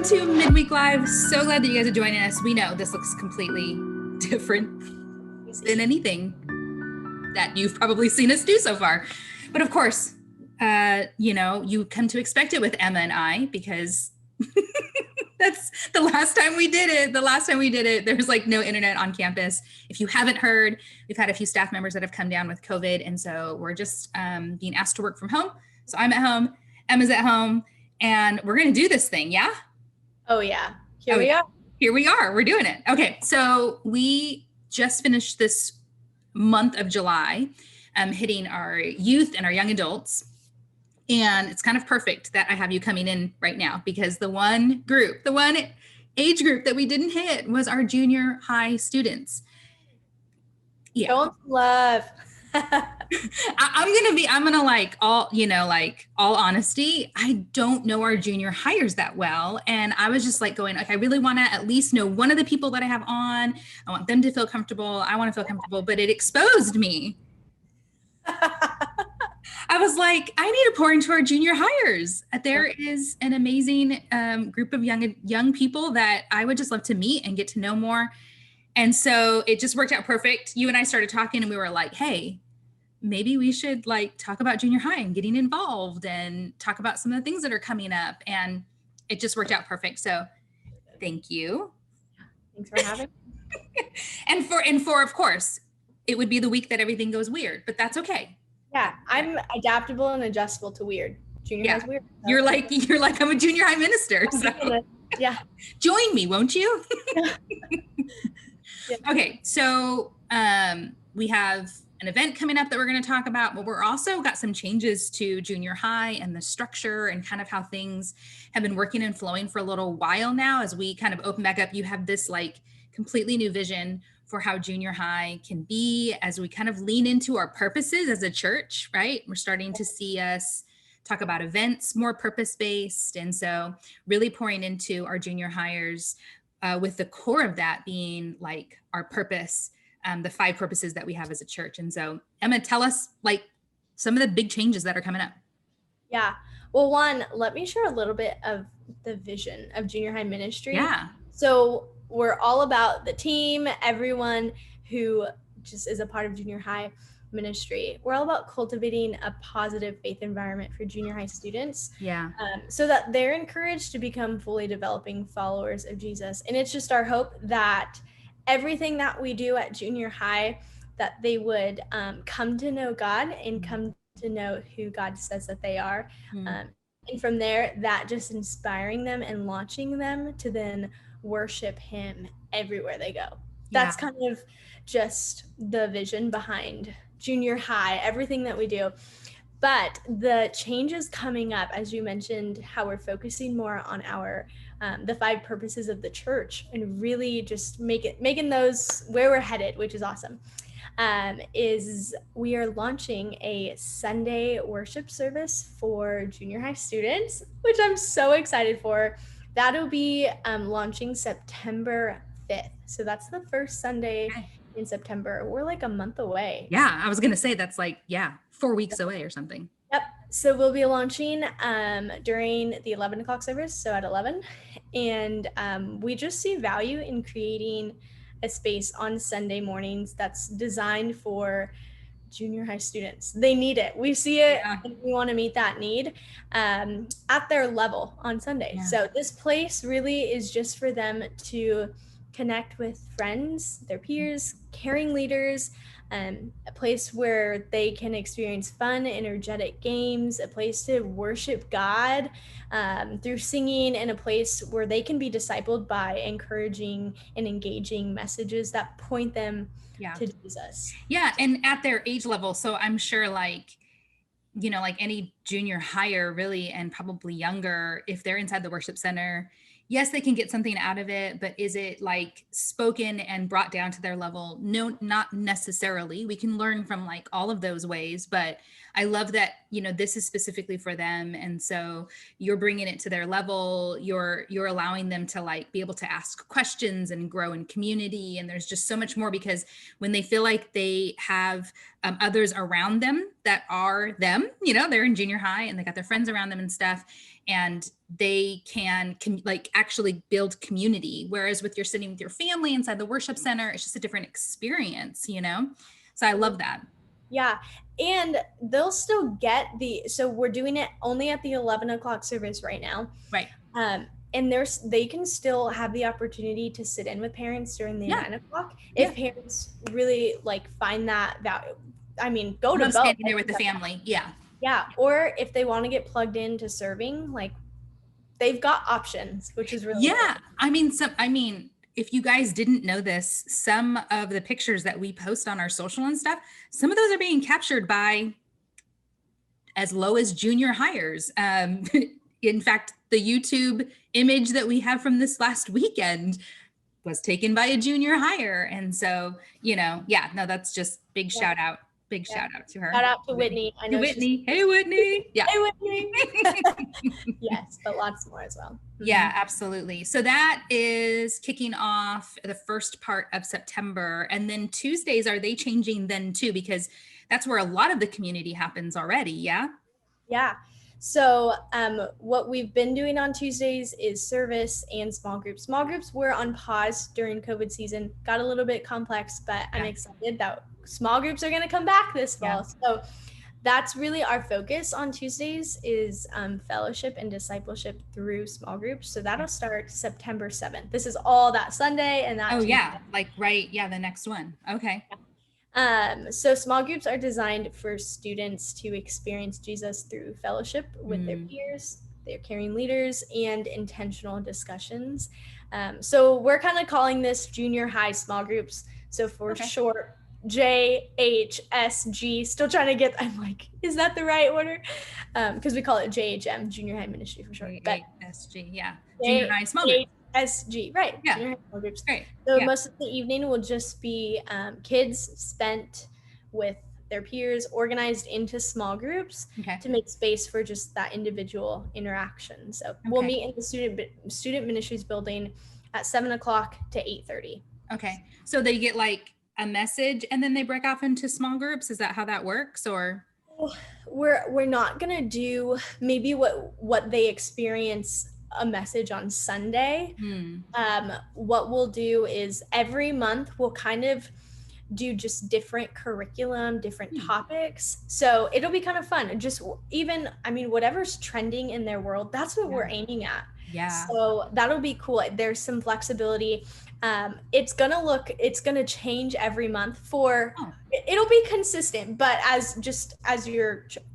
Welcome to Midweek Live. So glad that you guys are joining us. We know this looks completely different than anything that you've probably seen us do so far. But of course, you come to expect it with Emma and I, because that's the last time we did it. There was like no internet on campus. If you haven't heard, we've had a few staff members that have come down with COVID. And so we're just being asked to work from home. So I'm at home, Emma's at home, and we're going to do this thing. Yeah. Oh yeah. Here we are. Here we are. We're doing it. Okay. So we just finished this month of July, hitting our youth and our young adults. And it's kind of perfect that I have you coming in right now, because the one age group that we didn't hit was our junior high students. Yeah. Don't love. I'm gonna like all honesty, I don't know our junior hires that well. And I was just like going, like, I really want to at least know one of the people that I have on. I want them to feel comfortable. I want to feel comfortable, but it exposed me. I was like, I need to pour into our junior hires. There is an amazing group of young people that I would just love to meet and get to know more. And so it just worked out perfect. You and I started talking and we were like, hey, maybe we should like talk about junior high and getting involved and talk about some of the things that are coming up. And it just worked out perfect. So thank you. Thanks for having me. and for, of course, it would be the week that everything goes weird, but that's okay. Yeah, I'm adaptable and adjustable to weird. Junior high's weird. So. You're like, I'm a junior high minister. So yeah. Join me, won't you? Yeah. Okay, so we have an event coming up that we're going to talk about, but we're also got some changes to junior high and the structure and kind of how things have been working and flowing for a little while now. As we kind of open back up, you have this like completely new vision for how junior high can be as we kind of lean into our purposes as a church, right? We're starting to see us talk about events more purpose-based. And so really pouring into our junior hires with the core of that being like our purpose, the 5 purposes that we have as a church. And so Emma, tell us like some of the big changes that are coming up. Yeah. Well, one, let me share a little bit of the vision of junior high ministry. Yeah. So we're all about the team, everyone who just is a part of junior high ministry. We're all about cultivating a positive faith environment for junior high students. Yeah. So that they're encouraged to become fully developing followers of Jesus. And it's just our hope that everything that we do at junior high, that they would come to know God and come to know who God says that they are. And from there, that just inspiring them and launching them to then worship him everywhere they go. That's kind of just the vision behind junior high, everything that we do. But the changes coming up, as you mentioned, how we're focusing more on our the 5 purposes of the church and really just making those where we're headed, which is awesome, is we are launching a Sunday worship service for junior high students, which I'm so excited for. That'll be launching September 5th. So that's the first Sunday in September. We're like a month away. Yeah, I was going to say that's like, 4 weeks away or something. Yep. So we'll be launching during the 11 o'clock service, so at 11. And we just see value in creating a space on Sunday mornings that's designed for junior high students. They need it. We see it and we want to meet that need at their level on Sunday. Yeah. So this place really is just for them to connect with friends, their peers, caring leaders, a place where they can experience fun, energetic games, a place to worship God through singing, and a place where they can be discipled by encouraging and engaging messages that point them to Jesus. Yeah, and at their age level. So I'm sure like any junior hire really, and probably younger, if they're inside the worship center, yes, they can get something out of it, but is it like spoken and brought down to their level? No, not necessarily. We can learn from like all of those ways, but I love that, this is specifically for them. And so you're bringing it to their level. You're allowing them to like be able to ask questions and grow in community. And there's just so much more, because when they feel like they have others around them that are them, they're in junior high and they got their friends around them and stuff, and they can like actually build community. Whereas with you're sitting with your family inside the worship center, it's just a different experience, you know? So I love that. Yeah. And they'll still get so we're doing it only at the 11 o'clock service right now. Right. And they can still have the opportunity to sit in with parents during the 9 o'clock if parents really like find that value. I mean, go to both. Standing there with the family. Yeah. Yeah. Or if they want to get plugged into serving, like they've got options, which is really cool. I mean, if you guys didn't know this, some of the pictures that we post on our social and stuff, some of those are being captured by as low as junior hires. In fact, the YouTube image that we have from this last weekend was taken by a junior hire. And so, that's just big shout out. Big shout out to her. Shout out to Whitney. I know Whitney. Hey, Whitney. Yeah. Hey, Whitney. Yes, but lots more as well. Yeah, absolutely. So that is kicking off the first part of September. And then Tuesdays, are they changing then too? Because that's where a lot of the community happens already. Yeah. Yeah. So what we've been doing on Tuesdays is service and small groups. Small groups were on pause during COVID season, got a little bit complex, but I'm excited that small groups are going to come back this fall. Yeah. So that's really our focus on Tuesdays is fellowship and discipleship through small groups. So that'll start September 7th. This is all that Sunday and that Tuesday. Yeah, like the next one. Okay. Yeah. So small groups are designed for students to experience Jesus through fellowship with their peers, their caring leaders, and intentional discussions. So we're kind of calling this junior high small groups. So for short, JHSG, still trying to get, I'm like, is that the right order? Because we call it JHM, junior high ministry for short. JHSG, yeah. Junior high small group. SG, right? Yeah. Junior high small groups. Right. So most of the evening will just be kids spent with their peers, organized into small groups to make space for just that individual interaction. So we'll meet in the student ministries building at 7 o'clock to 8:30. Okay. So they get like a message and then they break off into small groups. Is that how that works? Or we're not gonna do maybe what they experience a message on Sunday. What we'll do is every month we'll kind of do just different curriculum, different topics. So it'll be kind of fun. Just even, whatever's trending in their world, that's what we're aiming at. Yeah. So that'll be cool. There's some flexibility. It's gonna change every month it'll be consistent, but as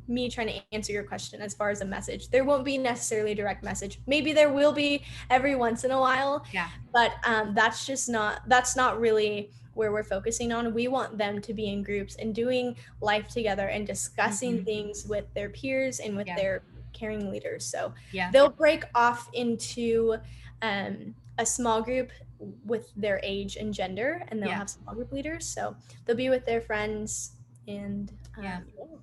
me trying to answer your question as far as a message, there won't be necessarily a direct message. Maybe there will be every once in a while, but that's not really where we're focusing on. We want them to be in groups and doing life together and discussing things with their peers and with their caring leaders. So they'll break off into a small group with their age and gender, and they'll have small group leaders. So they'll be with their friends and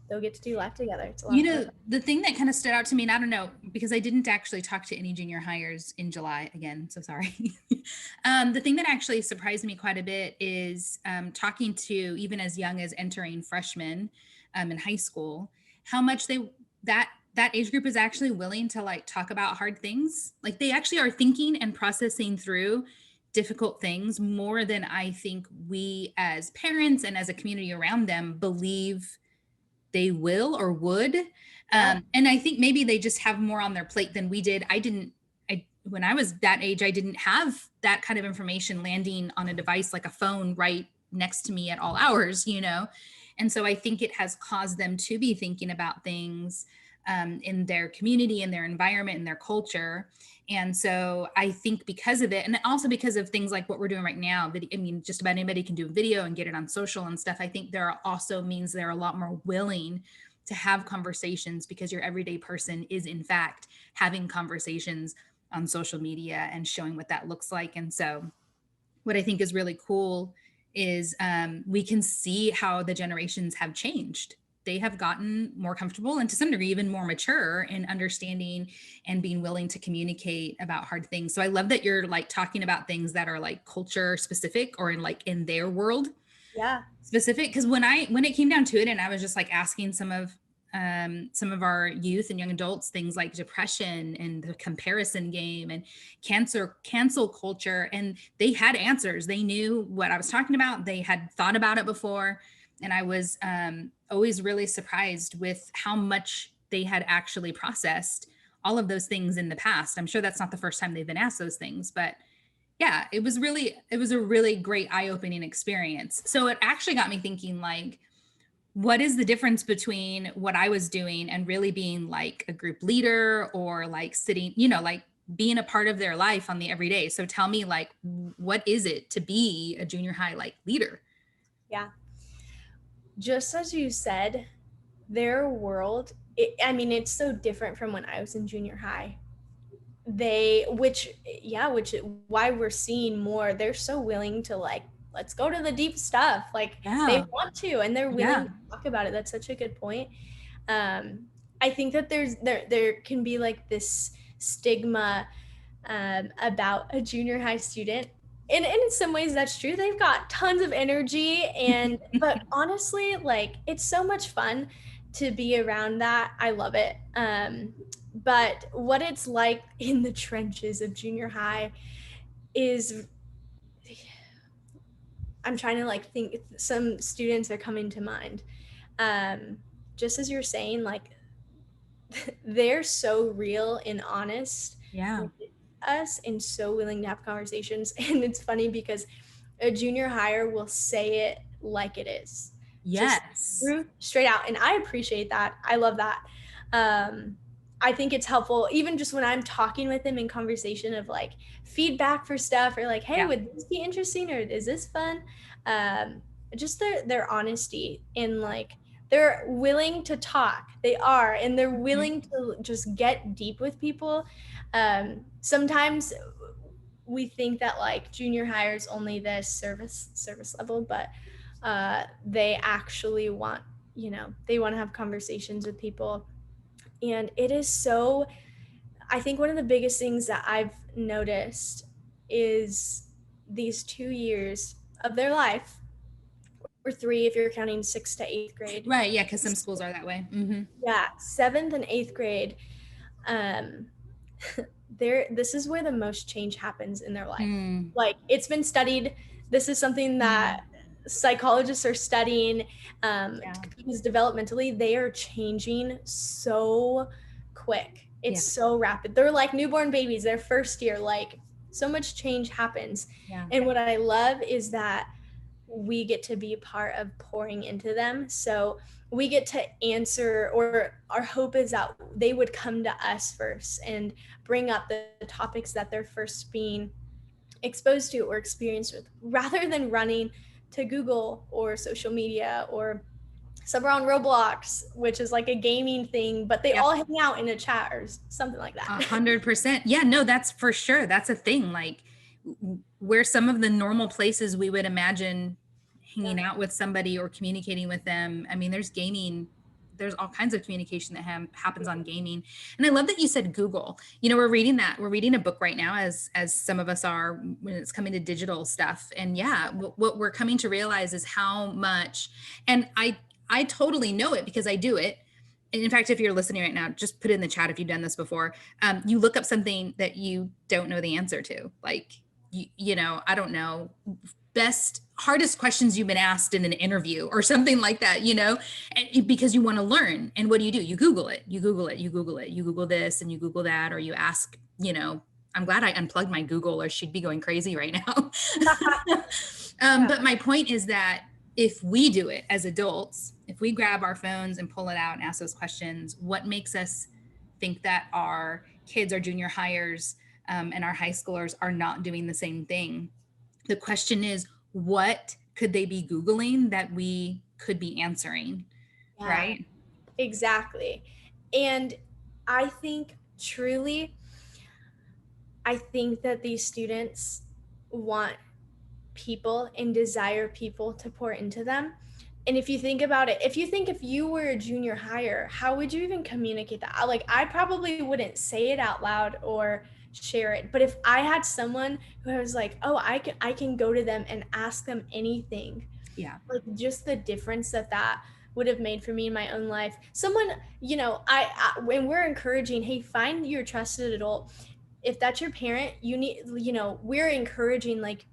they'll get to do life together. It's a lot of fun. The thing that kind of stood out to me, and I don't know, because I didn't actually talk to any junior hires in July again, so sorry. The thing that actually surprised me quite a bit is talking to even as young as entering freshmen in high school, how much that age group is actually willing to like talk about hard things. Like they actually are thinking and processing through difficult things more than I think we as parents and as a community around them believe they will or would. And I think maybe they just have more on their plate than we did. When I was that age, I didn't have that kind of information landing on a device like a phone right next to me at all hours, And so I think it has caused them to be thinking about things in their community, in their environment, in their culture. And so I think because of it, and also because of things like what we're doing right now, just about anybody can do a video and get it on social and stuff. I think there also means they're a lot more willing to have conversations because your everyday person is in fact having conversations on social media and showing what that looks like. And so what I think is really cool is we can see how the generations have changed. They have gotten more comfortable and to some degree even more mature in understanding and being willing to communicate about hard things. So I love that you're like talking about things that are like culture specific or in their world specific. Because when it came down to it and I was just like asking some of some of our youth and young adults things like depression and the comparison game and cancel culture, and they had answers. They knew what I was talking about. They had thought about it before, and I was always really surprised with how much they had actually processed all of those things in the past. I'm sure that's not the first time they've been asked those things, but yeah, it was a really great eye-opening experience. So it actually got me thinking, like, what is the difference between what I was doing and really being like a group leader, or like sitting, like being a part of their life on the everyday? So tell me, like, what is it to be a junior high like leader? Yeah. Just as you said, their world, it's so different from when I was in junior high. Which why we're seeing more, they're so willing to, like, let's go to the deep stuff. Like, they Yeah. want to, and they're willing Yeah. to talk about it. That's such a good point. I think that there can be like this stigma about a junior high student. And in some ways that's true. They've got tons of energy, but honestly, like, it's so much fun to be around that. I love it. But what it's like in the trenches of junior high is, I'm trying to like think, some students are coming to mind. Just as you're saying, like, they're so real and honest Yeah. with us and so willing to have conversations. And it's funny because a junior hire will say it like it is, just Yes. straight out. And I appreciate that. I love that. I think it's helpful, even just when I'm talking with them in conversation, of like feedback for stuff, or like, hey, Yeah. would this be interesting, or is this fun? Um, just their honesty, and like, they're willing to talk. They are, and they're Mhm. willing to just get deep with people. Sometimes we think that like junior hire is only this service level, but they actually want, they want to have conversations with people. And it is so, I think one of the biggest things that I've noticed is these 2 years of their life, or three if you're counting 6th to 8th grade. Right. Yeah. Because some schools are that way. Mm-hmm. Yeah, 7th and 8th grade. Um, this is where the most change happens in their life. Mm. Like, it's been studied. This is something Mm. that psychologists are studying, Yeah. because developmentally they are changing so quick. Yeah. It's so rapid. They're like newborn babies, their first year, like, so much change happens. Yeah. And what I love is that we get to be a part of pouring into them. So we get to answer, or our hope is that they would come to us first and bring up the topics that they're first being exposed to or experienced with, rather than running to Google or social media, or some are on Roblox, which is like a gaming thing, but they Yep. all hang out in a chat or something like that. 100%. Yeah, no, that's for sure. That's a thing. Like, where some of the normal places we would imagine hanging Yeah. out with somebody or communicating with them. I mean, there's gaming, there's all kinds of communication that happens on gaming. And I love that you said Google. We're reading a book right now, as some of us are, when it's coming to digital stuff. And yeah, what we're coming to realize is how much, and I totally know it because I do it. And in fact, if you're listening right now, just put it in the chat if you've done this before. You look up something that you don't know the answer to, like, I don't know, hardest questions you've been asked in an interview or something like that, because you want to learn. And what do? You Google it, you Google it, you Google it, you Google this and you Google that, or you ask, I'm glad I unplugged my Google, or she'd be going crazy right now. But my point is that if we do it as adults, if we grab our phones and pull it out and ask those questions, what makes us think that our kids, our junior hires, and our high schoolers are not doing the same thing? The question is, what could they be Googling that we could be answering? Yeah, right? exactly. And I think truly, I think that these students want people and desire people to pour into them. And if you think about it, if you were a junior hire, how would you even communicate that? Like, I probably wouldn't say it out loud or share it. But if I had someone who was like, oh, I can go to them and ask them anything, Yeah. like, just the difference that would have made for me in my own life. Someone, when we're encouraging, hey, find your trusted adult. If that's your parent, you need, we're encouraging, like,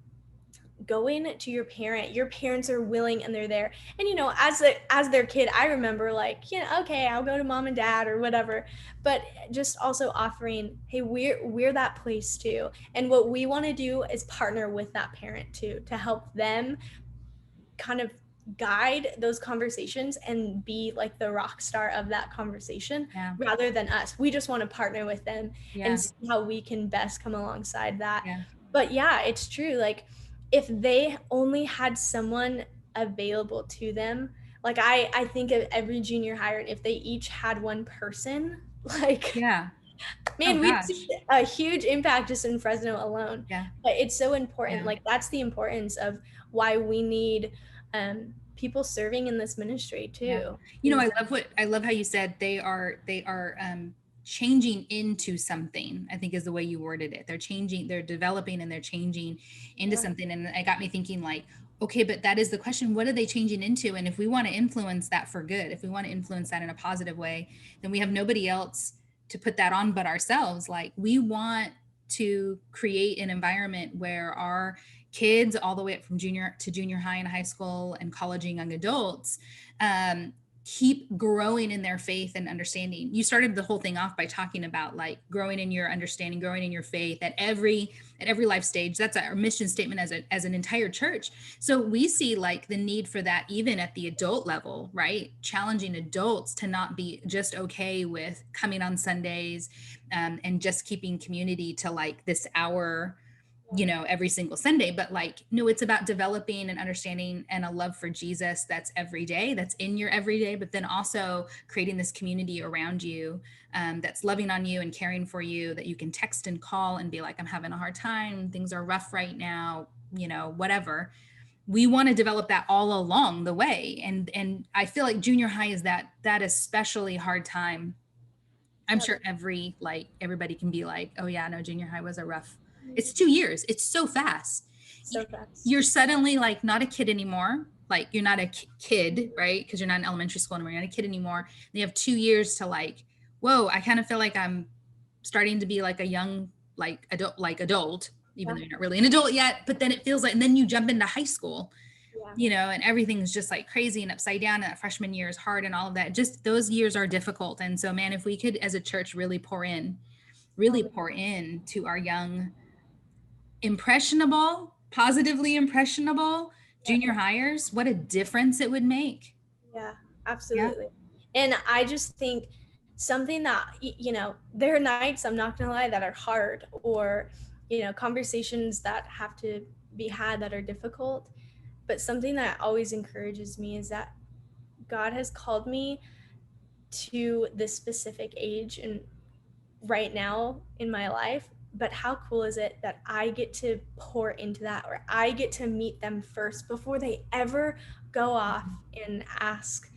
go in to your parent. Your parents are willing and they're there. And as their kid, I remember, like, okay, I'll go to mom and dad or whatever. But just also offering, hey, we're that place too. And what we want to do is partner with that parent too, to help them kind of guide those conversations and be like the rock star of that conversation, Yeah. rather than us. We just want to partner with them Yeah. and see how we can best come alongside that. Yeah. But yeah, it's true. Like, if they only had someone available to them, like, I think of every junior hire, if they each had one person, like, Yeah. Oh man, we'd see gosh. a huge impact just in Fresno alone. Yeah. But it's so important. Yeah. Like, that's the importance of why we need people serving in this ministry Yeah. too. I love how you said they are changing into something, I think is the way you worded it. They're developing and they're changing into Yeah. something. And it got me thinking, like, okay, but that is the question. What are they changing into? And if we want to influence that for good, if we want to influence that in a positive way, then we have nobody else to put that on but ourselves. Like, we want to create an environment where our kids, all the way up from junior to junior high and high school and college and young adults, keep growing in their faith and understanding. You started the whole thing off by talking about, like, growing in your understanding, growing in your faith at every life stage. That's our mission statement as an entire church. So we see, like, the need for that even at the adult level, right? Challenging adults to not be just okay with coming on Sundays, and just keeping community to, like, this hour, every single Sunday. But, like, no, it's about developing an understanding and a love for Jesus that's every day, that's in your everyday, but then also creating this community around you, that's loving on you and caring for you, that you can text and call and be like, I'm having a hard time, things are rough right now, whatever. We want to develop that all along the way. And I feel like junior high is that especially hard time. I'm Yep. sure everybody can be like, oh yeah, no, junior high was a rough. It's 2 years. It's so fast. So fast. You're suddenly, like, not a kid anymore. Like, you're not a kid, right? Because you're not in elementary school anymore. You're not a kid anymore. And you have 2 years to, like, whoa, I kind of feel like I'm starting to be like a young, like, adult, even though you're not really an adult yet. But then it feels like, and then you jump into high school, and everything's just, like, crazy and upside down. And that freshman year is hard and all of that. Just those years are difficult. And so, man, if we could, as a church, really pour in to our young, positively impressionable junior hires, what a difference it would make. Yeah, Yeah. absolutely. And I just think something that, there are nights, I'm not going to lie, that are hard, or, conversations that have to be had that are difficult. But something that always encourages me is that God has called me to this specific age and right now in my life. But how cool is it that I get to pour into that, or I get to meet them first before they ever go off and ask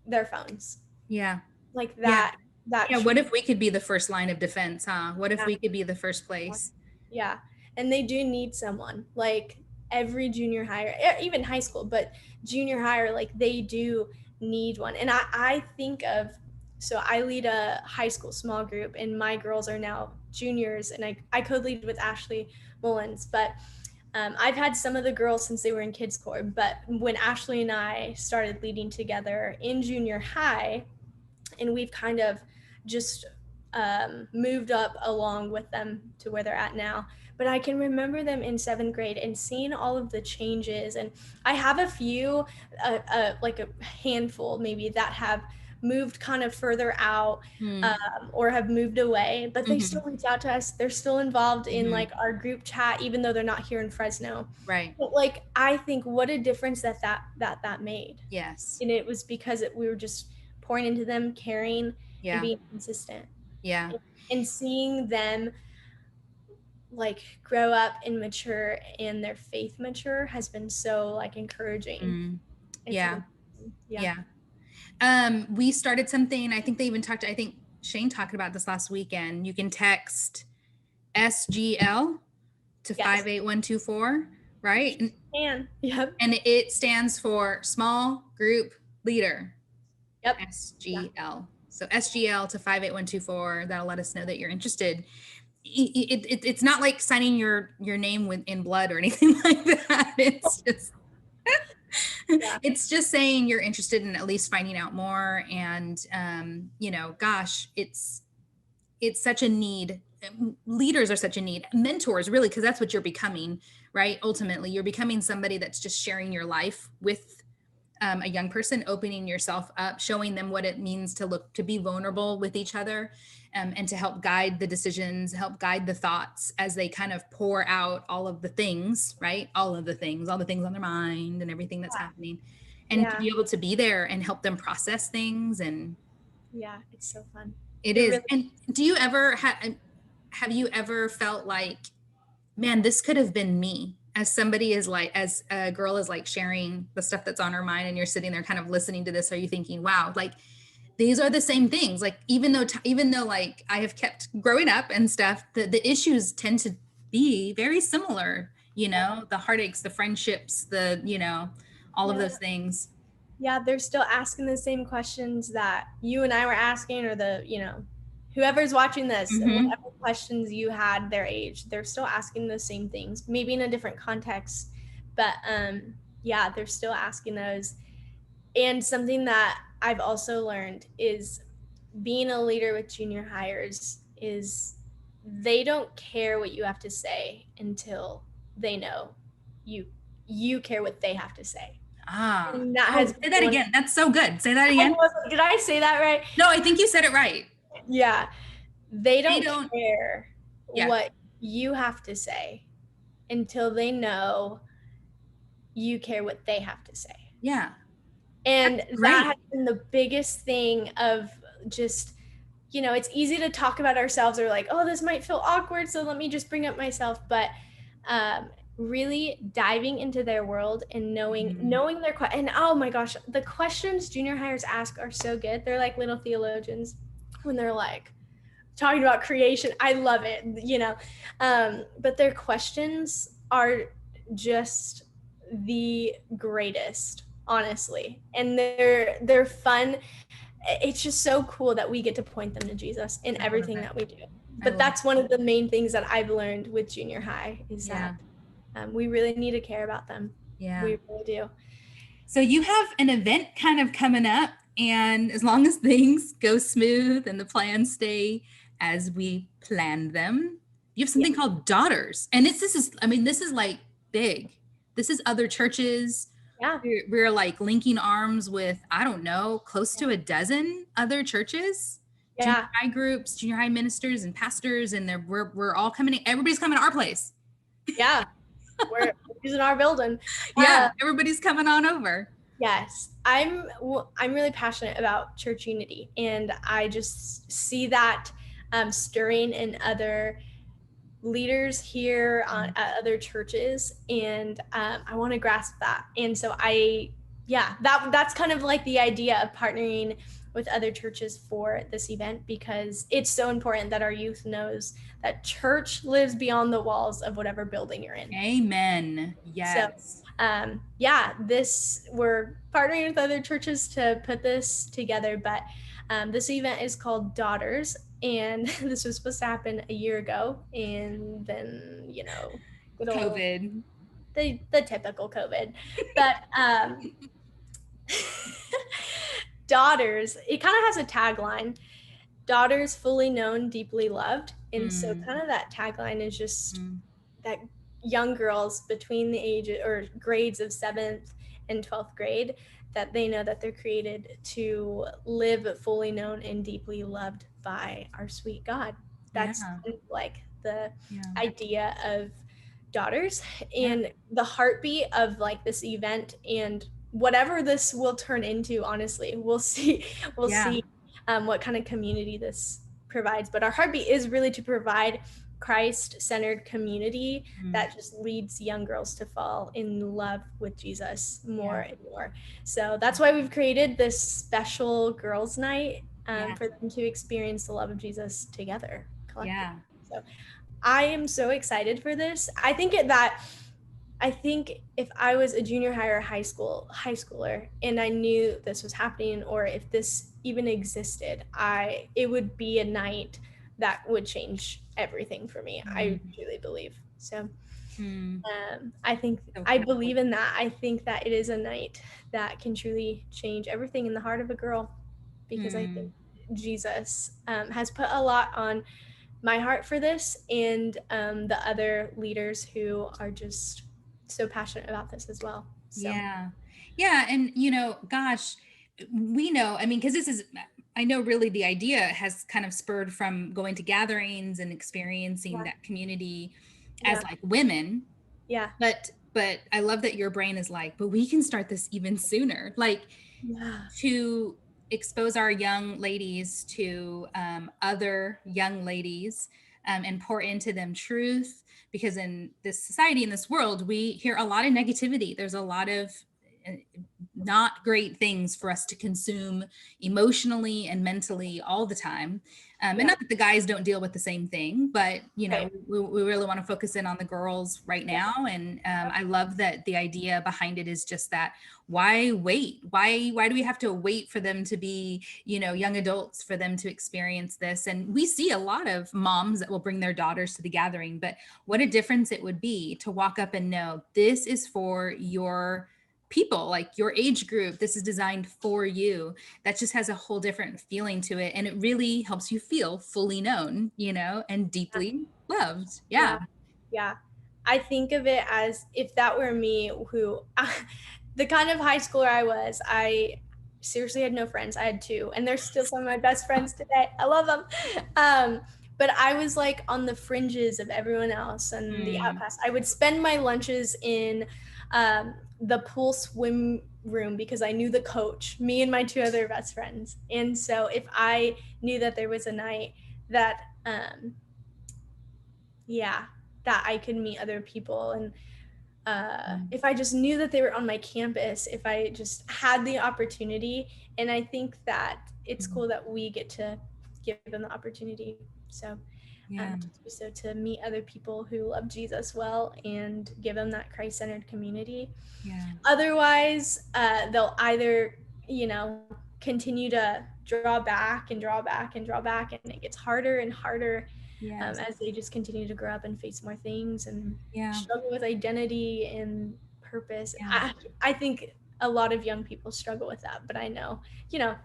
their phones. Yeah. Like Yeah. that Yeah. What if we could be the first line of defense, huh? What if Yeah. we could be the first place? Yeah. And they do need someone. Like, every junior hire, even high school, but junior hire, like, they do need one. And I think of, so I lead a high school small group, and my girls are now juniors, and I co-lead with Ashley Mullins. But I've had some of the girls since they were in kids corps. But when Ashley and I started leading together in junior high, and we've kind of just moved up along with them to where they're at now. But I can remember them in 7th grade and seeing all of the changes. And I have a few, like a handful maybe, that have moved kind of further out, or have moved away, but they still reach out to us. They're still involved in like our group chat, even though they're not here in Fresno. Right. But, like, I think what a difference that made. Yes. And it was because we were just pouring into them, caring, Yeah. and being consistent. Yeah. And seeing them, like, grow up and mature and their faith mature has been so, like, encouraging. Yeah. Yeah. We started something, I think Shane talked about this last weekend. You can text SGL to 58124, right? And yep. And it stands for small group leader. Yep. Yeah. SGL. So SGL to 58124. That'll let us know that you're interested. It's not like signing your name in blood or anything like that. Yeah. It's just saying you're interested in at least finding out more. And gosh, it's such a need. Leaders are such a need. Mentors, really, because that's what you're becoming, right? Ultimately, you're becoming somebody that's just sharing your life with a young person, opening yourself up, showing them what it means to be vulnerable with each other, and to help guide the decisions, help guide the thoughts as they kind of pour out all of the things, right? All the things on their mind and everything that's happening, and to Yeah. be able to be there and help them process things. And Yeah. It's so fun. it It is. really. And do you ever have you ever felt like, man, this could have been me? As somebody is like, as a girl is like sharing the stuff that's on her mind, and you're sitting there kind of listening to this, are you thinking, wow, like these are the same things? Like, even though like I have kept growing up and stuff, the issues tend to be very similar, the heartaches, the friendships, all of Yeah. those things. Yeah, they're still asking the same questions that you and I were asking, or whoever's watching this, and Mm-hmm. whatever questions you had their age, they're still asking the same things, maybe in a different context. But yeah, they're still asking those. And something that I've also learned is being a leader with junior hires is they don't care what you have to say until they know you you care what they have to say. Ah, And that oh, has been say that one. again. That's so good. Say that I again. was, did I say that right? No, I think you said it right. Yeah. They They don't don't. care Yeah. what you have to say until they know you care what they have to say. Yeah. And That's that has great. been the biggest thing of just, it's easy to talk about ourselves, or like, oh, this might feel awkward, so let me just bring up myself. But really diving into their world and knowing their and oh my gosh, the questions junior hires ask are so good. They're like little theologians when they're like talking about creation. I love it, but their questions are just the greatest, honestly, and they're fun. It's just so cool that we get to point them to Jesus in I love everything it. that we do. I But love that's one of the main things that I've learned with junior high is Yeah. that we really need to care about them. Yeah. We really do. So you have an event kind of coming up, and as long as things go smooth and the plans stay as we planned them, you have Yeah. something called Daughters. And this is like big. This is other churches. Yeah. We're like linking arms with, I don't know, close to a dozen other churches, junior Yeah. high groups, junior high ministers and pastors, and we're all coming. Everybody's coming to our place. Yeah. We're using our building. Yeah, everybody's coming on over. Yes, I'm really passionate about church unity, and I just see that stirring in other leaders here at other churches, and I want to grasp that. And so that's kind of like the idea of partnering with other churches for this event, because it's so important that our youth knows that church lives beyond the walls of whatever building you're in. Amen. Yes. So we're partnering with other churches to put this together, but this event is called Daughters, and this was supposed to happen a year ago, and then good old COVID. the typical COVID. But Daughters, it kind of has a tagline: Daughters fully known, deeply loved. And so kind of that tagline is just that young girls between the ages or grades of 7th and 12th grade, that they know that they're created to live fully known and deeply loved by our sweet God. That's like the idea of Daughters, and the heartbeat of like this event, and whatever this will turn into, honestly, we'll see what kind of community this provides. But our heartbeat is really to provide Christ-centered community that just leads young girls to fall in love with Jesus more and more. So that's why we've created this special girls' night for them to experience the love of Jesus together collectively. So I am so excited for this. I think that I think if I was a junior high or high schooler and I knew this was happening, or if this even existed, it would be a night that would change everything for me. I Mm, truly believe. So mm, I think so I powerful. believe in that. I think that it is a night that can truly change everything in the heart of a girl, because I think Mm, Jesus has put a lot on my heart for this, and the other leaders who are just so passionate about this as well. So yeah. Yeah. And, gosh, we know, I mean, because I know really the idea has kind of spurred from going to gatherings and experiencing yeah, that community as yeah, like women. yeah, But I love that your brain is like, but we can start this even sooner. Like, yeah, to expose our young ladies to other young ladies, and pour into them truth, because in this society, in this world, we hear a lot of negativity. There's a lot of uh, not great things for us to consume emotionally and mentally all the time. And yeah, not that the guys don't deal with the same thing, but right, we really want to focus in on the girls right yeah, now. And I love that the idea behind it is just that, why wait? Why do we have to wait for them to be, young adults, for them to experience this? And we see a lot of moms that will bring their daughters to the gathering, but what a difference it would be to walk up and know this is for your people, like your age group. This is designed for you. That just has a whole different feeling to it, and it really helps you feel fully known, and deeply loved. yeah, Yeah. yeah. I think of it as if that were me, who the kind of high schooler I was, I seriously had no friends. I had two, and they're still some of my best friends today. I love them. Um, but I was like on the fringes of everyone else and the Mm, outcast. I would spend my lunches in the pool swim room because I knew the coach, me and my two other best friends. And so if I knew that there was a night that, yeah, that I could meet other people, and mm, if I just knew that they were on my campus, if I just had the opportunity. And I think that it's mm, cool that we get to give them the opportunity. So, yeah. to meet other people who love Jesus well and give them that Christ-centered community. Yeah. Otherwise, they'll either, continue to draw back and draw back and draw back, and it gets harder and harder Yes. as they just continue to grow up and face more things and Yeah. struggle with identity and purpose. Yeah. I think a lot of young people struggle with that, but I know, you know,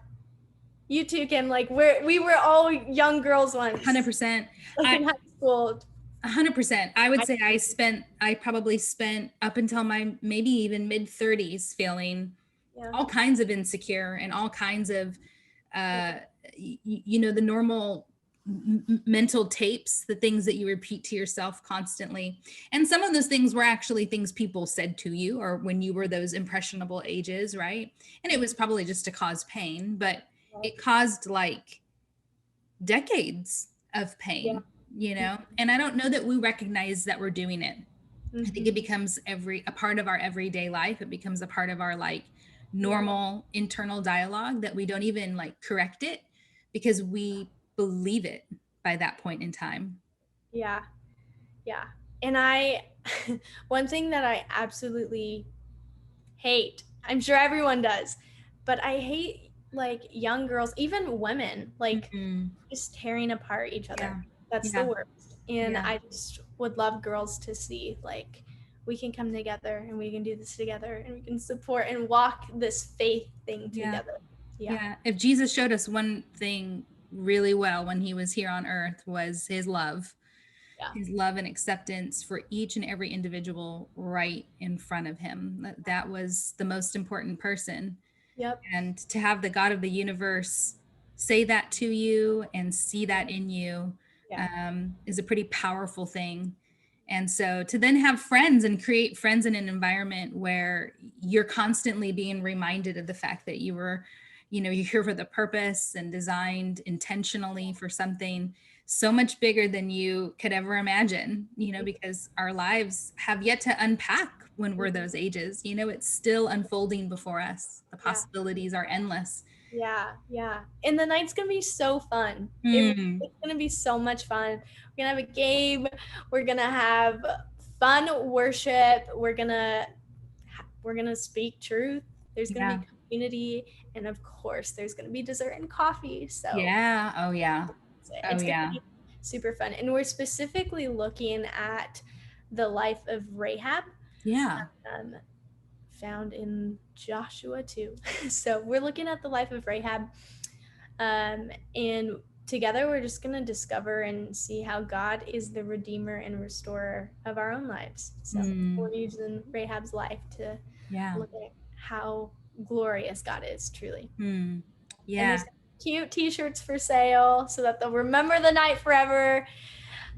you two can, like, we were all young girls once, 100%. like I in high school. 100%. I would I, say I probably spent up until my maybe even mid 30s feeling yeah, all kinds of insecure and all kinds of, uh, the normal mental tapes, the things that you repeat to yourself constantly. And some of those things were actually things people said to you, or when you were those impressionable ages, right? And it was probably just to cause pain, but right, it caused like decades of yeah, pain, and I don't know that we recognize that we're doing it. I think mm-hmm. it becomes a part of our everyday life. It becomes a part of our like Yeah, normal internal dialogue, that we don't even like correct it because we believe it by that point in time. yeah, yeah. And one thing that I absolutely hate, I'm sure everyone does, but I hate, like, young girls, even women, like, Mm-hmm. just tearing apart each other. Yeah. That's the Yeah. worst. And Yeah. I just would love girls to see, like, we can come together and we can do this together and we can support and walk this faith thing Yeah. together. Yeah. Yeah. If Jesus showed us one thing really well when he was here on earth, was Yeah. his love and acceptance for each and every individual right in front of him. That was the most important person. Yep. And to have the God of the universe say that to you and see that in you, Yeah. is a pretty powerful thing. And so to then have friends and create friends in an environment where you're constantly being reminded of the fact that you're here for the purpose and designed intentionally for something so much bigger than you could ever imagine, because our lives have yet to unpack when we're those ages. It's still unfolding before us. The Yeah. possibilities are endless. Yeah, yeah. And the night's gonna be so fun. Mm, It's gonna be so much fun. We're gonna have a game. We're gonna have fun worship. We're gonna speak truth. There's gonna Yeah. be community, and of course, there's gonna be dessert and coffee. So Yeah. Oh yeah. Oh it's gonna yeah. be super fun. And we're specifically looking at the life of Rahab, Yeah. um, found in Joshua 2. So we're looking at the life of Rahab, and together we're just going to discover and see how God is the redeemer and restorer of our own lives. So we're using Rahab's life to look at how glorious God is truly. And there's cute t-shirts for sale so that they'll remember the night forever,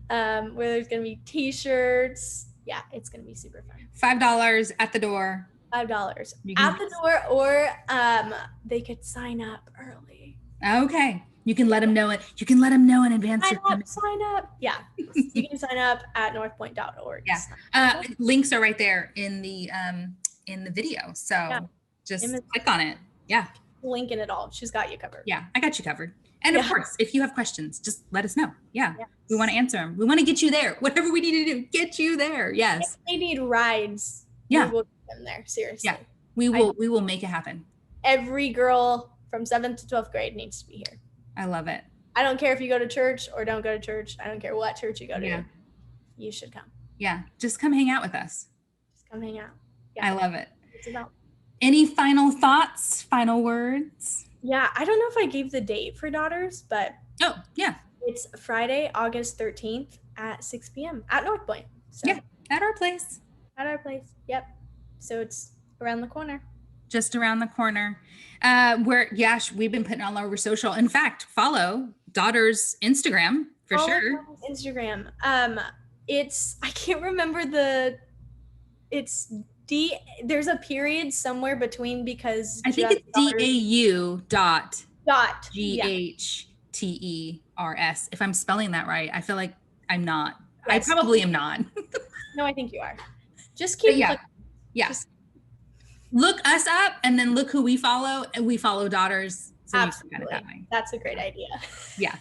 where there's going to be t-shirts. Yeah, it's going to be super fun. $5 at the door. $5 at the door, or they could sign up early. Okay. You can let them know it. You can let them know in advance. Sign up. Yeah. You can sign up at northpoint.org. Yeah. Links are right there in the video. So just click on it. Yeah. Link in it all. She's got you covered. Yeah. I got you covered. And of course, if you have questions, just let us know. Yeah. We want to answer them. We want to get you there. Whatever we need to do, get you there. Yes. If they need rides, we will get them there. Seriously. Yeah. We will make it happen. Every girl from 7th to 12th grade needs to be here. I love it. I don't care if you go to church or don't go to church. I don't care what church you go to. You should come. Yeah. Just come hang out with us. Just come hang out. Yeah. I love it. It's about. Any final thoughts, final words? Yeah. I don't know if I gave the date for Daughters, but. Oh, yeah. It's Friday, August 13th at 6 p.m. at North Point. So. Yeah. At our place. At our place. Yep. So it's around the corner. Just around the corner. We've been putting all over social. In fact, follow Daughter's Instagram for sure. Instagram. I can't remember there's a period somewhere between because I think it's DAU.GHTERS. If I'm spelling that right, I feel like I'm not. Yes. I probably am not. No, I think you are. Just keep looking. Yeah. Look us up and then look who we follow, and we follow Daughters. So absolutely. That's a great idea. Yeah.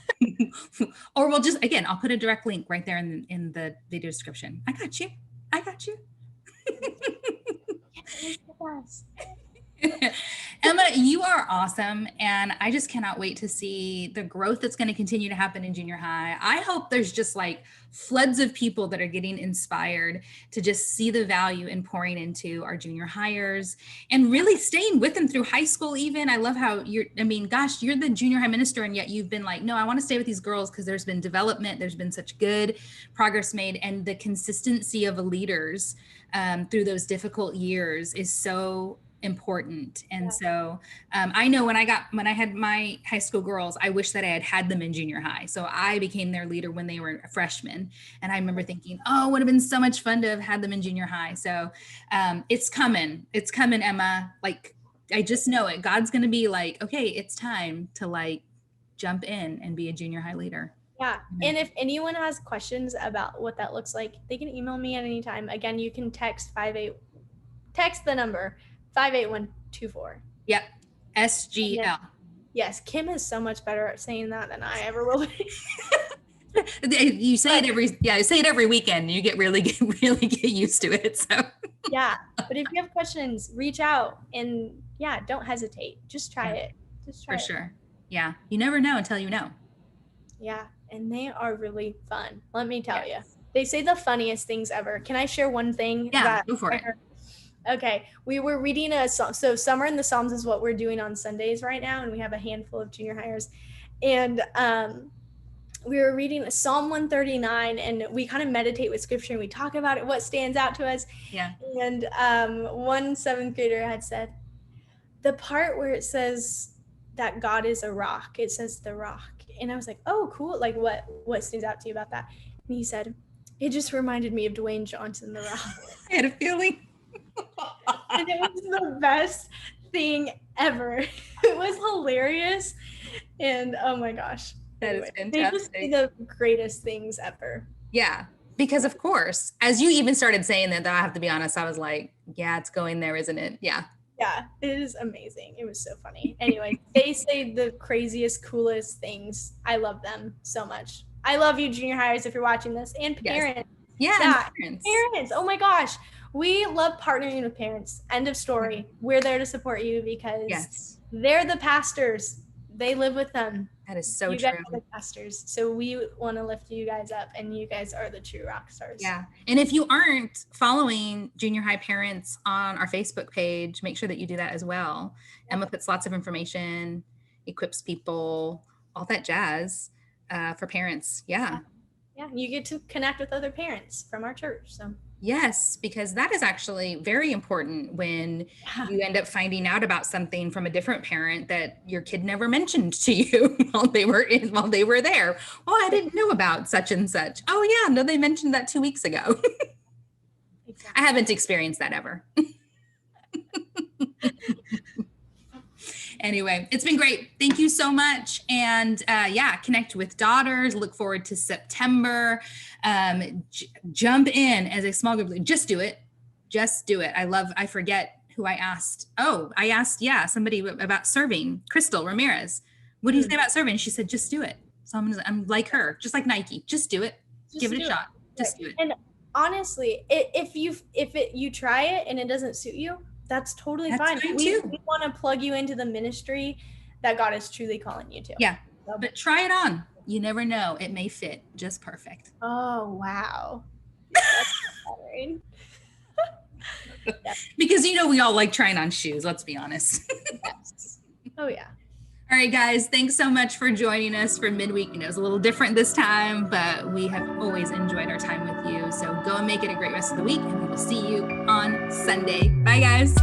Or we'll just, again, I'll put a direct link right there in the video description. I got you. Emma, you are awesome. And I just cannot wait to see the growth that's going to continue to happen in junior high. I hope there's just like floods of people that are getting inspired to just see the value in pouring into our junior hires and really staying with them through high school even. I love how you're the junior high minister, and yet you've been like, no, I want to stay with these girls because there's been development, there's been such good progress made, and the consistency of leaders through those difficult years is so important. And so I know when I had my high school girls, I wish that I had them in junior high. So I became their leader when they were freshmen. And I remember thinking, oh, it would have been so much fun to have had them in junior high. So it's coming, Emma. Like, I just know it. God's going to be like, okay, it's time to like jump in and be a junior high leader. Yeah. And if anyone has questions about what that looks like, they can email me at any time. Again, you can text the number 58124. Yep. SGL. Yes. Kim is so much better at saying that than I ever will be. You say it every weekend. You get really get used to it. So yeah. But if you have questions, reach out, and don't hesitate. Just try it. For sure. Yeah. You never know until you know. Yeah. And they are really fun. Let me tell you. They say the funniest things ever. Can I share one thing? Yeah, go for it. Okay. We were reading a song. So Summer in the Psalms is what we're doing on Sundays right now. And we have a handful of junior hires. And we were reading Psalm 139, and we kind of meditate with scripture and we talk about it, what stands out to us. Yeah. And one 7th grader had said, the part where it says that God is a rock, it says the rock. And I was like, oh, cool. Like what stands out to you about that? And he said, it just reminded me of Dwayne Johnson, the Rock. I had a feeling. And it was the best thing ever. It was hilarious. And oh my gosh. That is fantastic. They just say the greatest things ever. Yeah. Because of course, as you even started saying that, I have to be honest, I was like, yeah, it's going there, isn't it? Yeah. Yeah, it is amazing. It was so funny. Anyway, they say the craziest, coolest things. I love them so much. I love you, junior hires, if you're watching this, and parents. Yeah, Yeah, and parents. parents. Oh my gosh. We love partnering with parents. End of story. We're there to support you because Yes, they're the pastors. They live with them. that is so You guys true. are the pastors. So we want to lift you guys up, and you guys are the true rock stars. Yeah. And if you aren't following junior high parents on our Facebook page, make sure that you do that as well. Emma puts lots of information, equips people, all that jazz for parents. Yeah. Yeah, you get to connect with other parents from our church. So Yes, because that is actually very important when you end up finding out about something from a different parent that your kid never mentioned to you while they were there. Well, I didn't know about such and such. Oh yeah, no, they mentioned that 2 weeks ago. exactly. I haven't experienced that ever. Anyway, it's been great. Thank you so much. And yeah, connect with daughters. Look forward to September. Jump in as a small group. Just do it. Just do it. I forget who I asked. Oh, I asked, yeah, somebody about serving, Crystal Ramirez. What do you say about serving? She said, just do it. So I'm like her, just like Nike. Just do it. Just Give it a do shot. Just do it. And honestly, if you try it and it doesn't suit you, that's totally fine. We want to plug you into the ministry that God is truly calling you to. Yeah, but try it on. You never know. It may fit just perfect. Oh, wow. That's flattering. Because we all like trying on shoes, let's be honest. Yes. Oh yeah. All right, guys, thanks so much for joining us for midweek. It was a little different this time, but we have always enjoyed our time with you. So go and make it a great rest of the week, and we will see you on Sunday. Bye, guys.